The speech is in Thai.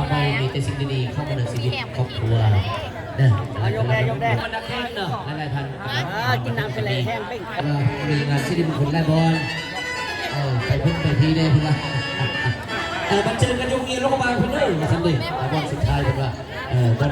เรามีแต่สิ่งดีๆเข้ามาในชีวิตครอบครัวเนี่ยยกแดงมันดักแห้งเนาะหลายๆท่านกินน้ำเป็นไรแห้งเป้งมีงานที่ดีมงคลไล่บอลไปพุ่งไปทีได้พุ่งละบันเจิดกันยกเงียนโลกบาลพุ่งเลยมาทำดิบอลสุดท้ายพุ่งละบอล